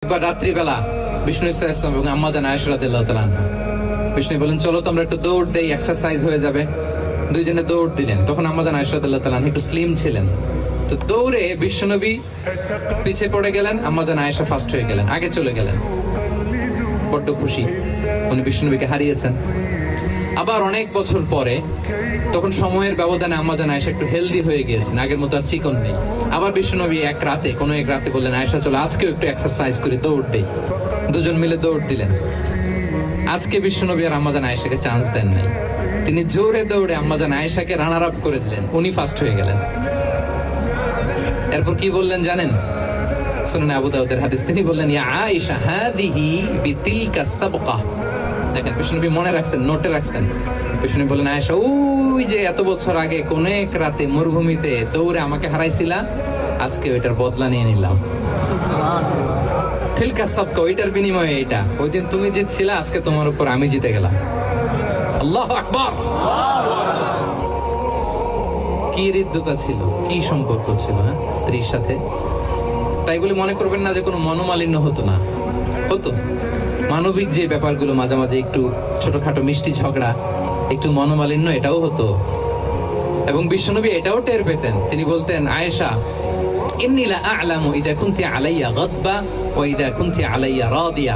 একবার রাত্রিবেলা বিষ্ণু ইসা ইসলাম এবং আম্মা জান আয়েশা রাদিয়াল্লাহু তাআলা আনহা, বিষ্ণু বলেন চলো তো আমরা একটু দৌড় দেই, এক্সারসাইজ হয়ে যাবে। দুইজনে দৌড় দিলেন। তখন আম্মা জান আয়েশা রাদিয়াল্লাহু তাআলা আনহা একটু স্লিম ছিলেন, তো দৌড়ে বিশ্বনবী পিছিয়ে পড়ে গেলেন, আম্মা জান আয়েশা ফার্স্ট হয়ে গেলেন, আগে চলে গেলেন। বড্ড খুশি, উনি বিশ্বনবীকে হারিয়েছেন। আবার অনেক বছর পরে, তখন সময়ের ব্যবধানে আম্মা জান আয়েশা একটু হেলদি হয়ে গিয়েছেন, আগের মতো আর চিকন নেই। আবার বিশ্বনবী এক রাতে বললেন, আয়েশা চলো আজকেও একটু এক্সারসাইজ করে দৌড় দেই। দুজন মিলে দৌড় দিলেন। আজকে বিশ্বনবী আর আম্মা জান আয়েশাকে চান্স দেন নাই, তিনি জোরে দৌড়ে আম্মা জান আয়েশাকে রানার আপ করে দিলেন, উনি ফার্স্ট হয়ে গেলেন। এরপর কি বললেন জানেন? সুনানে আবু দাউদের হাদিস, তিনি বললেন ইয়া আয়েশা হাদিহি বিতিলকা সাবকা। দেখেন বিশ্বনবী মনে রাখছেন, নোটে রাখছেন। বিশ্বনবী বললেন, আয়েশা ওই যে এত বছর আগে কোন এক রাতে মরুভূমিতে দৌড়ে আমাকে হারাইছিলা, আজকে ওইটার বদলা নিয়ে নিলাম। তিলকা সাবকা, ওইটার বিনিময়ে এটা। ওই দিন তুমি জিতছিলা, আজকে তোমার উপর আমি জিতে গেলাম। আল্লাহু আকবার। কি হৃদ্যতা ছিল, কি সম্পর্ক ছিল স্ত্রীর সাথে। তাই বলে মনে করবেন না যে কোনো মনোমালিন্য হতো না, হতো। মানবিক যে ব্যাপারগুলো, মাঝে মাঝে একটু ছোটখাটো মিষ্টি ঝগড়া, একটু মনোমালিন্য, এটাও হতো। এবং বিশ্বনবী এটাও টের পেতেন। তিনি বলতেন, আয়েশা ইন্নী লা আ'লামু ইযা কুনতি আলাইয়া গাদবা ওয়া ইযা কুনতি আলাইয়া রাদিয়া।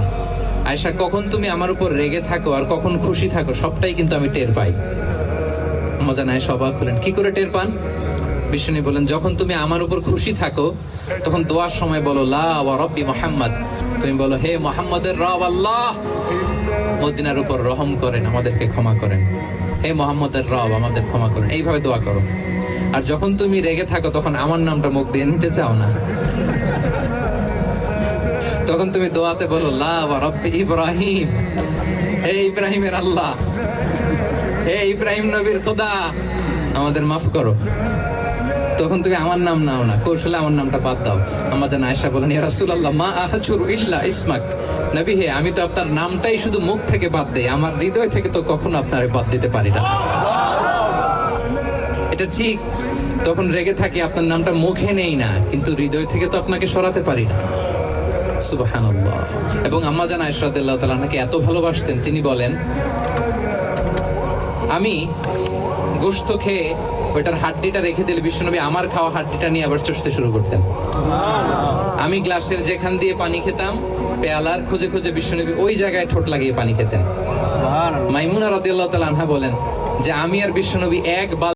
আয়েশা, কখন তুমি আমার উপর রেগে থাকো আর কখন খুশি থাকো, সবটাই কিন্তু আমি টের পাই। আম্মা জান আয়েশা অবাক হলেন, কি করে টের পান? বিষ্ণু বলেন, যখন তুমি আমার উপর খুশি থাকো তখন দোয়ার সময় বলো লা ওয়া রাব্বি মুহাম্মদ, তুমি বলো হে মুহাম্মদের রব আল্লাহ, মদিনার উপর রহম করেন, আমাদেরকে ক্ষমা করেন। হে মুহাম্মদের রব, আমাদের ক্ষমা করেন, এইভাবে দোয়া করো। আর যখন তুমি রেগে থাকো তখন আমার নামটা মুখ দিয়ে নিতে চাও না, তখন তুমি দোয়াতে বলো লা ওয়া রাব্বি ইব্রাহিম, হে ইব্রাহিমের আল্লাহ, হে ইব্রাহিম নবীর খোদা, আমাদের মাফ করো। তখন তুমি আমার নাম নাও না, কৌশলে আমার নামটা বাদ দাও। আমাদের আয়েশা বলেন, ইয়া রাসূলুল্লাহ মা আহজুরু ইল্লা ইসমাক, নবী হে, আমি তো আপনার নামটাই শুধু মুখ থেকে বাদ দেই, আমার হৃদয় থেকে তো কখনো আপনারে বাদ দিতে পারি না। এটা ঠিক, তখন রেগে থাকি, আপনার নামটা মুখে নেই না, কিন্তু হৃদয় থেকে তো আপনাকে সরাতে পারি না। সুবহানাল্লাহ। এবং আম্মা জান আয়েশা রাদিয়াল্লাহু তাআলা আনহাকে এত ভালোবাসতেন, তিনি বলেন, আমি গোশত খেয়ে ওইটার হাড্ডিটা রেখে দিলে বিশ্বনবী আমার খাওয়া হাড্ডিটা নিয়ে আবার চষতে শুরু করতেন। আমি গ্লাসের যেখান দিয়ে পানি খেতাম, পেয়ালার খুঁজে খুঁজে বিশ্বনবী ওই জায়গায় ঠোঁট লাগিয়ে পানি খেতেন। মাইমুনা রাদিয়াল্লাহু তাআলা আনহা বলেন যে আমি আর বিশ্বনবী এক